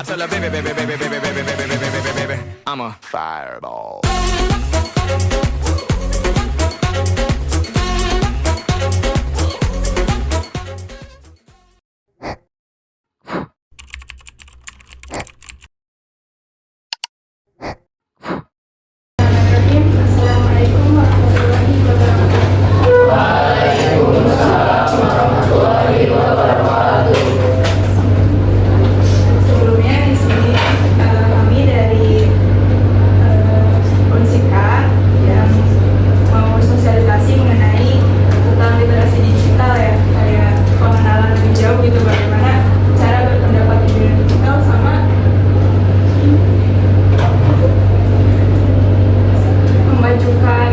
I tell her, baby, baby, baby, baby, baby, baby, baby, baby, baby, I'm a fireball. Assalamualaikum warahmatullahi wabarakatuh. Sebelumnya di sini kami dari Unsika yang mau sosialisasi mengenai tentang literasi digital ya, kayak pengenalan lebih jauh gitu bagaimana cara berpendapat di dunia digital sama memajukan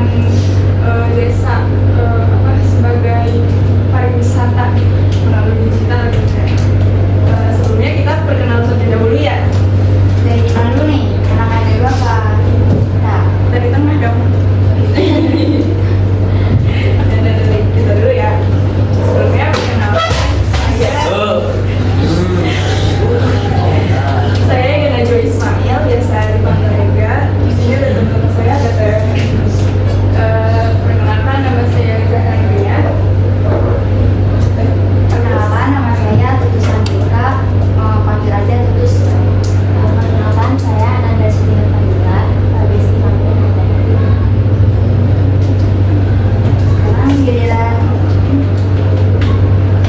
desa sebagai pariwisata melalui digital gitu ya. Sebelumnya kita perkenalan terlebih dahulu ya. Dari mana dulu nih? Anak-anak dari berapa? Nah, Dari tengah dong. Dan dari kita dulu ya. Sebelumnya perkenalan saya Gena Jo Ismail, biasa dipanggil Ega. Di sini ada teman-teman saya, ada Teh. Perkenalkan nama saya Zahra. perkenalkan nama saya Tutus Antika, panggil aja Tutus. Perkenalkan saya Ananda Siti Nurtanila, biasa dipanggil Nanda. Sekarang giliran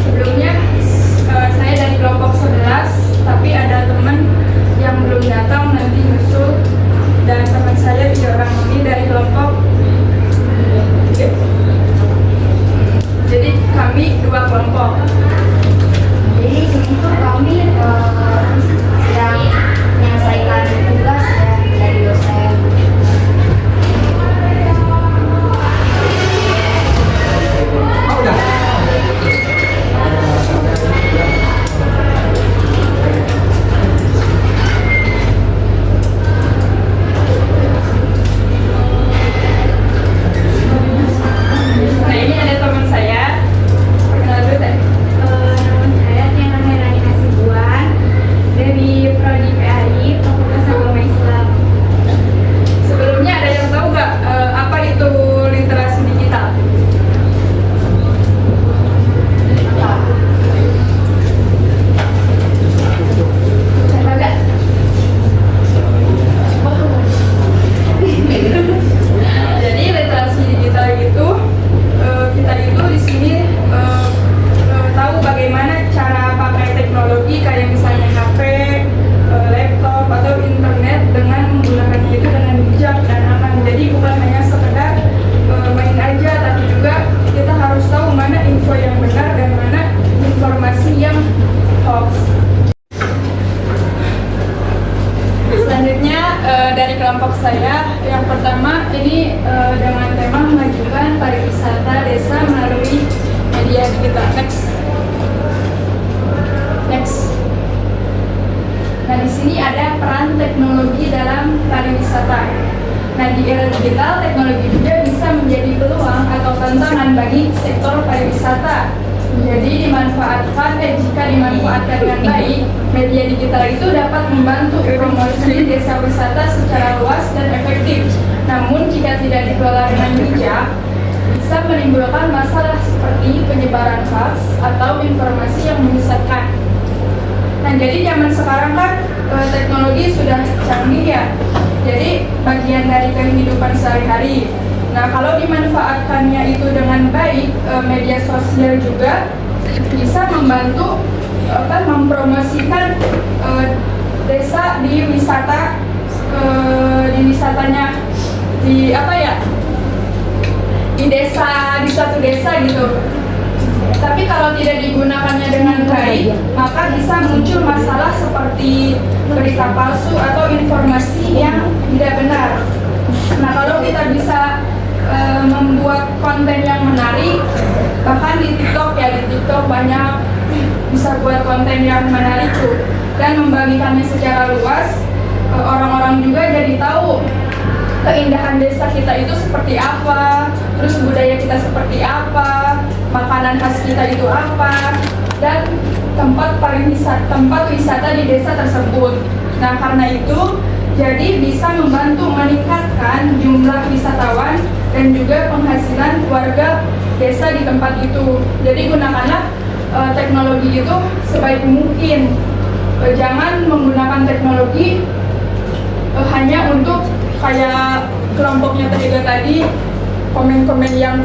Sebelumnya saya dari kelompok 11, tapi ada teman yang belum datang nanti nyusul, dan teman saya 3 orang ini dari kelompok. Jadi kami 2 kelompok. jadi di sini tuh kami sedang menyelesaikan tugas ya dari dosen. Nah ini ada teman saya. Perkenalkan dulu Teh. Nama saya Tiana Herani Hasibuan dari Prodi PAI Fakultas Agama Islam. Sebelumnya ada yang tahu nggak apa itu literasi digital? Siapa enggak? Jadi literasi digital itu kita itu di sini tahu bagaimana cara pakai teknologi kayak misalnya HP, laptop atau internet dengan menggunakannya itu dengan bijak dan aman. Jadi bukan hanya sekedar main aja, tapi juga kita harus tahu mana info yang benar dan mana informasi yang hoax. Selanjutnya dari kelompok saya, yang pertama ini dengan tema memajukan pariwisata desa melalui media digital. Next. Nah di sini ada peran teknologi dalam pariwisata. Nah di era digital, teknologi juga bisa menjadi peluang atau tantangan bagi sektor pariwisata. Jadi jika dimanfaatkan dengan baik, media digital itu dapat membantu promosi desa wisata secara luas dan efektif. Namun jika tidak dikelola dengan bijak, bisa menimbulkan masalah seperti penyebaran hoax atau informasi yang menyesatkan. Nah jadi zaman sekarang kan teknologi sudah canggih ya, jadi bagian dari kehidupan sehari-hari. Nah kalau dimanfaatkannya itu dengan baik, media sosial juga bisa membantu mempromosikan desa di wisata, di wisatanya di di suatu desa gitu. Tapi kalau tidak digunakannya dengan baik, maka bisa muncul masalah seperti berita palsu atau informasi yang tidak benar. Nah kalau kita bisa membuat konten yang menarik, bahkan di TikTok banyak bisa buat konten yang menarik tuh, dan membagikannya secara luas, orang-orang juga jadi tahu keindahan desa kita itu seperti apa, terus budaya kita seperti apa, makanan khas kita itu apa, dan tempat wisata di desa tersebut. Nah, karena itu jadi bisa membantu meningkatkan jumlah wisatawan dan juga penghasilan warga desa di tempat itu. Jadi gunakanlah teknologi itu sebaik mungkin. Jangan menggunakan teknologi hanya untuk kayak kelompoknya tadi komen-komen yang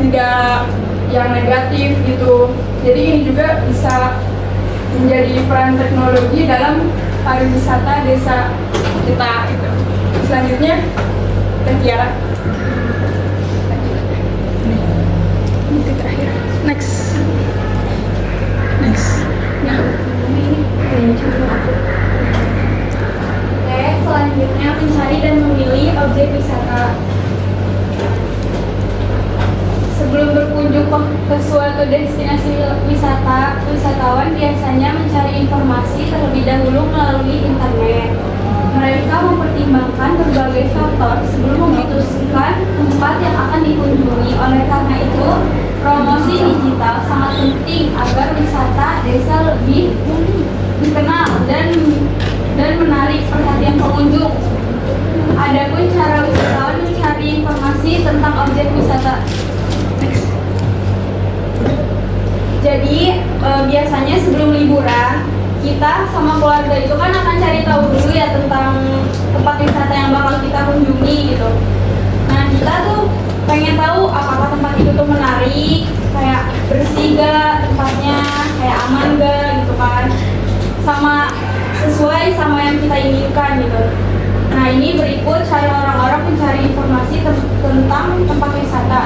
negatif gitu. Jadi ini juga bisa menjadi peran teknologi dalam pariwisata desa kita gitu. Selanjutnya Teh Tiara. Ini terakhir. Next. Ya. Oke, selanjutnya mencari dan memilih objek wisata. Sebelum berkunjung ke suatu destinasi wisata, wisatawan biasanya mencari informasi terlebih dahulu melalui internet. Mereka mempertimbangkan berbagai faktor sebelum memutuskan tempat yang akan dikunjungi. Oleh karena itu, promosi digital sangat penting agar wisata desa lebih dikenal dan menarik perhatian pengunjung. Adapun cara wisatawan mencari informasi tentang objek wisata. Jadi biasanya sebelum liburan kita sama keluarga itu kan akan cari tahu dulu ya tentang tempat wisata yang bakal kita kunjungi gitu. Nah, kita tuh pengen tahu apakah tempat itu tuh menarik, kayak bersih gak tempatnya, kayak aman gak gitu kan, sama sesuai sama yang kita inginkan gitu. Nah, ini berikut cara orang-orang mencari informasi tentang tempat wisata.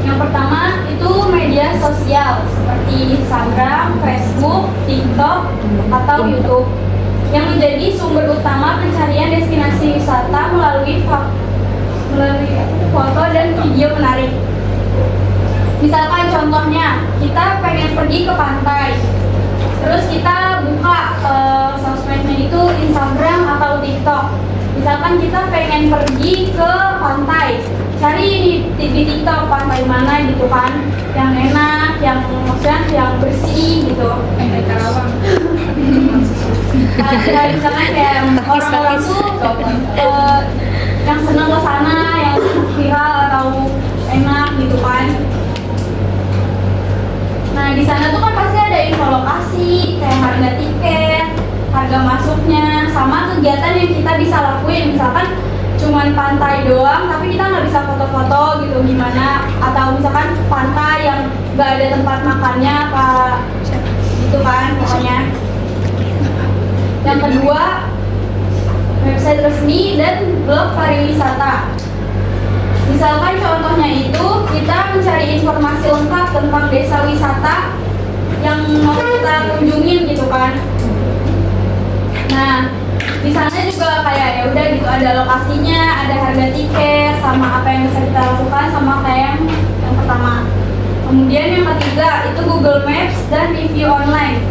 Yang pertama itu media sosial seperti Instagram, Facebook, TikTok, atau YouTube yang menjadi sumber utama pencarian destinasi wisata melalui foto dan video menarik. Misalkan contohnya kita pengen pergi ke pantai, terus kita buka sosmednya itu Instagram atau TikTok. Misalkan kita pengen pergi ke pantai, cari di TikTok pantai mana gitu kan, yang enak, yang maksudnya yang bersih gitu. Pantai Karawang. Misalkan kayak orang-orang tuh yang senang ke sana, yang viral atau enak gitu kan. Nah, di sana tuh kan pasti ada info lokasi, kayak harga tiket, harga masuknya, sama kegiatan yang kita bisa lakuin. Misalkan cuman pantai doang, tapi kita nggak bisa foto-foto gitu gimana, atau misalkan pantai yang nggak ada tempat makannya apa gitu kan pokoknya. Yang kedua, website resmi dan blog pariwisata. Misalkan contohnya itu kita mencari informasi lengkap tentang desa wisata yang mau kita kunjungin gitu kan. Nah, di sana juga kayak ya udah gitu, ada lokasinya, ada harga tiket, sama apa yang bisa kita lakukan, sama kayak yang pertama. Kemudian yang ketiga itu Google Maps dan review online.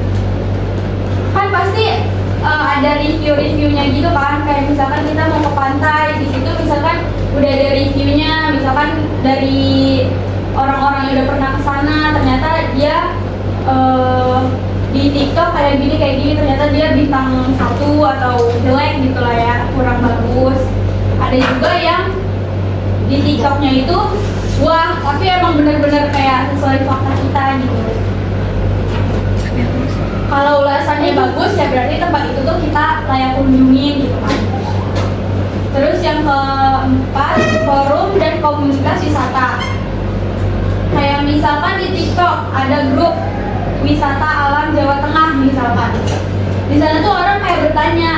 Kan pasti ada review-reviewnya gitu kan, kayak misalkan kita mau ke pantai, di situ misalkan udah ada reviewnya, misalkan dari orang-orang yang udah pernah ke sana, ternyata dia di TikTok kayak gini, ternyata dia bintang 1 atau jelek gitu lah ya, kurang bagus. Ada juga yang di TikToknya itu wah, tapi emang bener-bener kayak sesuai fakta kita gitu. Kalau ulasannya bagus ya berarti tempat itu tuh kita layak kunjungin gitu kan. Terus yang keempat, forum dan komunitas wisata. Kayak misalkan di TikTok ada grup wisata alam Jawa Tengah misalkan. Di sana tuh orang kayak bertanya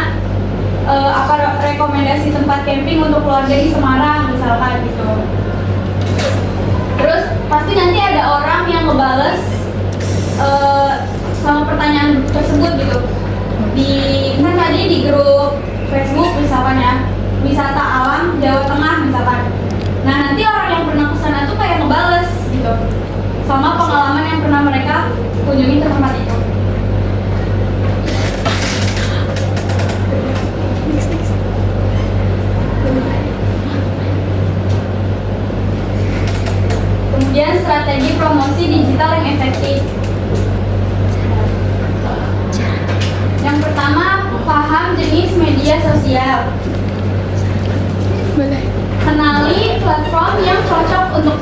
apa rekomendasi tempat camping untuk keluarga di Semarang misalkan gitu. Terus pasti nanti ada orang yang ngebales sama pertanyaan tersebut gitu. Kan tadi di grup Facebook misalkan ya, wisata alam Jawa Tengah misalkan. Nah, nanti orang yang pernah kesana tuh kayak ngebales gitu sama pengalaman yang pernah mereka kunjungi ke tempat itu. Kemudian strategi promosi digital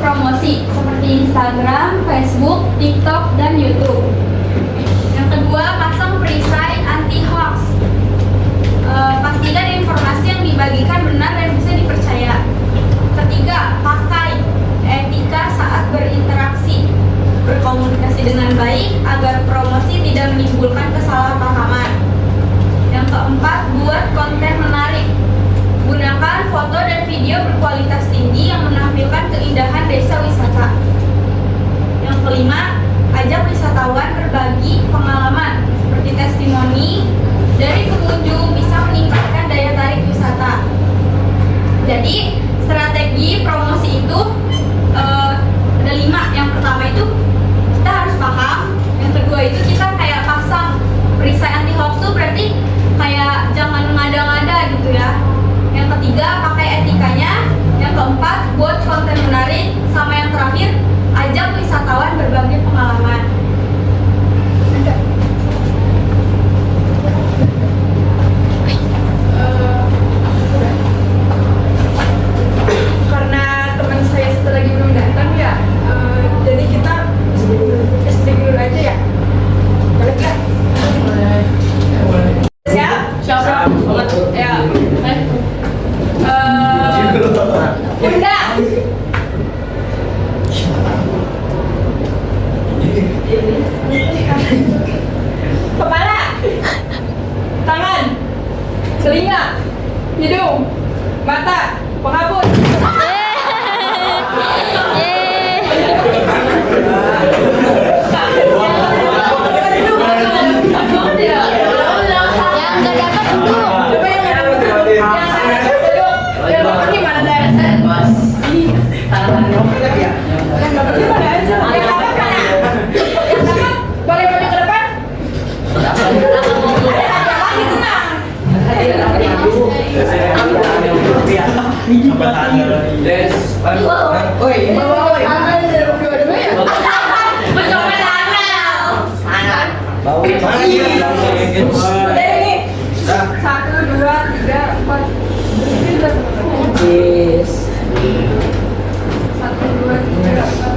promosi seperti Instagram, Facebook, TikTok, dan YouTube. Yang kedua, pasang perisai anti hoax. Pastikan informasi yang dibagikan benar dan bisa dipercaya. Ketiga, pakai etika saat berinteraksi. Berkomunikasi dengan baik agar promosi tidak menimbulkan kesalahpahaman. Yang keempat, buat konten menarik. Gunakan foto dan video berkualitas tinggi yang menampilkan keindahan desa wisata. Yang kelima, ajak wisatawan berbagi pengalaman seperti testimoni dari pengunjung bisa meningkatkan daya tarik wisata. Jadi strategi promosi itu ada 5. Yang pertama itu kita harus paham. Yang kedua itu kita kayak pasang perisai anti hoax tuh berarti kayak jangan ngada-ngada gitu ya. Yang ketiga, pakai etikanya. Yang keempat, buat konten menarik. Sama yang terakhir, ajak wisatawan berbagi pengalaman. Karena teman saya satu lagi belum datang ya, jadi kita sedikit dulu aja ya. Boleh nggak? Siap? Siap. Ya. Bunda. Kepala. Tangan. Telinga. Hidung. Mata. Penghapus. Satu, dua, tiga, empat. Yes. Satu, dua, tiga, empat.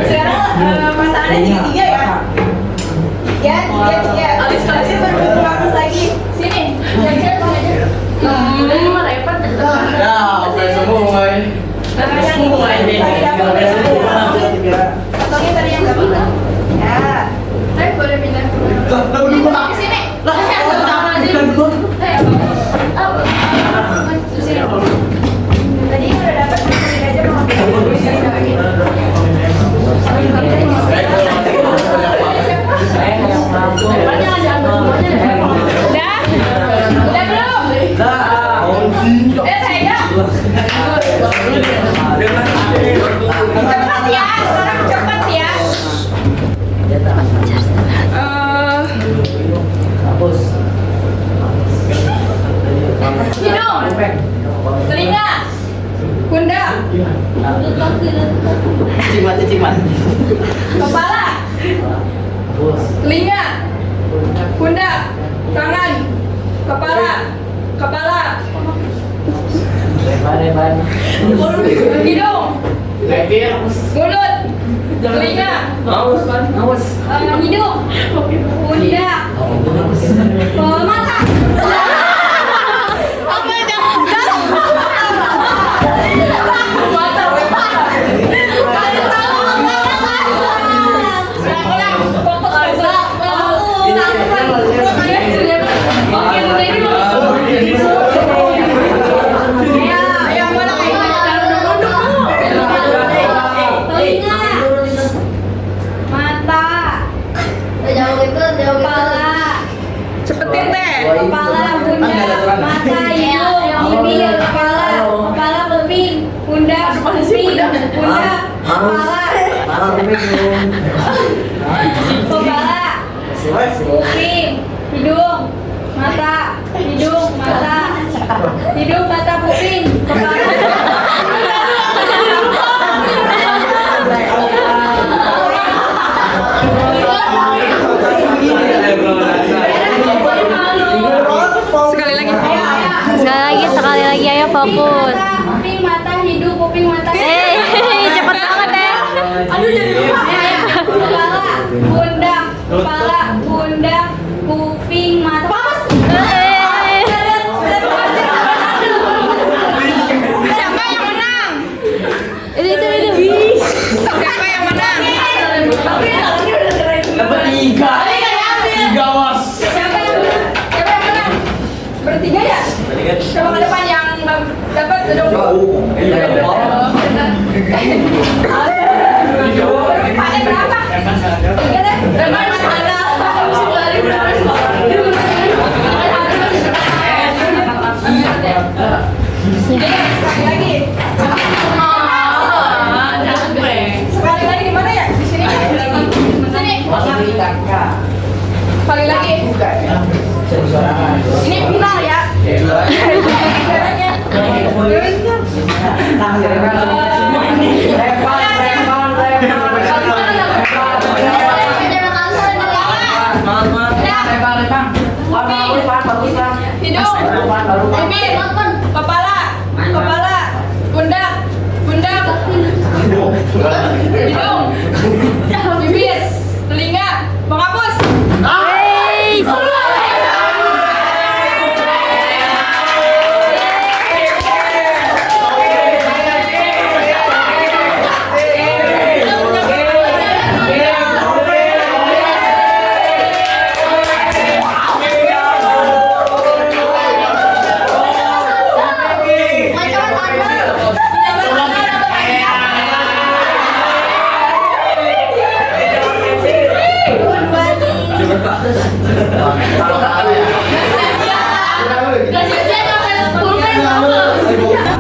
Sekarang pasangannya tiga-tiga ya? Ya, tiga. Alis-alisnya bagus lagi. Sini, jajan aja. Ini mah repot. Ya, oke semua. Potongnya tadi yang berapa? Ya. Boleh pindah. Ke sini. Tadi udah dapat ini aja mau Udah belum? Saya. Cepat ya, sekarang cepat ya. Hidung, telinga, pundak, Cimat. kepala, telinga, pundak, tangan, kepala, hidung, mulut, telinga, hidung, pundak, mata. Cepetin teh. Kepala, pundak, mata, hidung, bibir, kepala, kuping, pundak, kepala, kuping, hidung, mata, kuping, Sekali lagi ayo fokus. mata, hidung, pundak, kepala, pundak, kuping, mata. Pas. Siapa yang menang? Itu. Siapa yang menang? Dapat 3. 3 bos. Siapa yang menang? Bertiga ya? Coba ke depan yang dapat duduk. Ada berapa? Tiga deh. Sekali lagi. Sekali lagi di mana ya? Di sini. Sini. Sekali lagi. Ini final ya. Hidung, bibir, kepala, pundak, hidung, bibir, telinga, penghapus.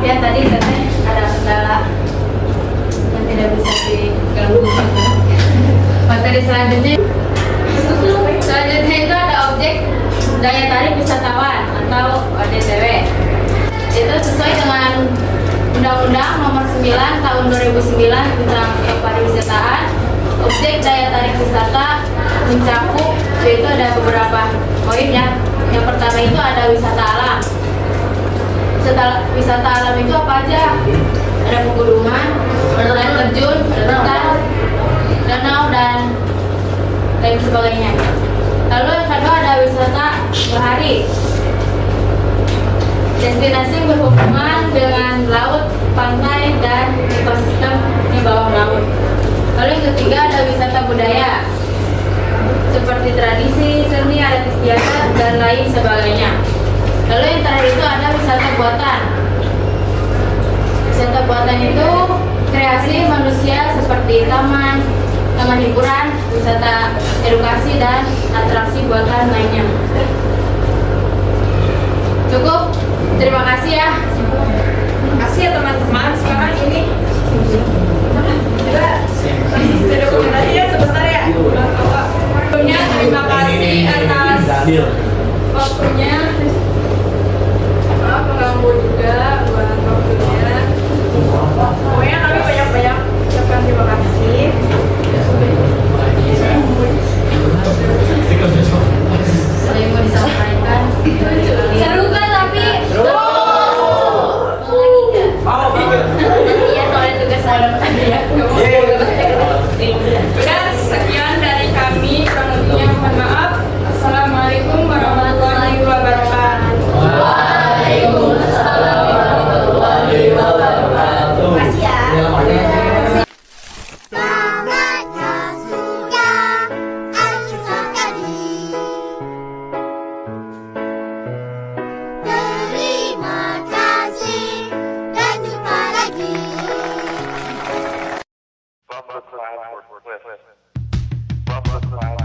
Ya tadi katanya ada kendala yang tidak bisa diganggu. Materi selanjutnya itu ada objek daya tarik wisatawan atau ODTW. Itu sesuai dengan Undang-Undang Nomor 9 Tahun 2009 tentang pariwisataan. Objek daya tarik wisata mencakup yaitu ada beberapa poin ya. Yang pertama itu ada wisata alam. Wisata alam itu apa aja? Ada pegunungan, air terjun, hutan, danau dan lain sebagainya. Lalu yang kedua ada wisata bahari. Destinasi yang berhubungan dengan laut, pantai, dan ekosistem di bawah laut. Lalu yang ketiga ada wisata budaya, seperti tradisi, seni, adat istiadat, dan lain sebagainya. Lalu yang terakhir itu ada wisata buatan. Wisata buatan itu kreasi manusia seperti taman hiburan, wisata edukasi, dan atraksi buatan lainnya. Cukup, terima kasih ya. Terima kasih ya teman-teman. Sekarang ini kita dokumentasi ya sebentar ya. Sebelumnya terima kasih atas waktunya. Maaf mengganggu juga buat waktunya. Pokoknya kami banyak-banyak ucapkan terima kasih. Ada yang mau disampaikan? Seru kan tapi? Mau Iya, soalnya tugas saya. Dan sekian dari kami, kurang lebihnya mohon maaf. Assalamualaikum warahmatullahi wabarakatuh. Makasih ya. Selamatnya sudah akhir sekali. Terima kasih dan jumpa lagi. Bumper cloud for Swift. Bumper cloud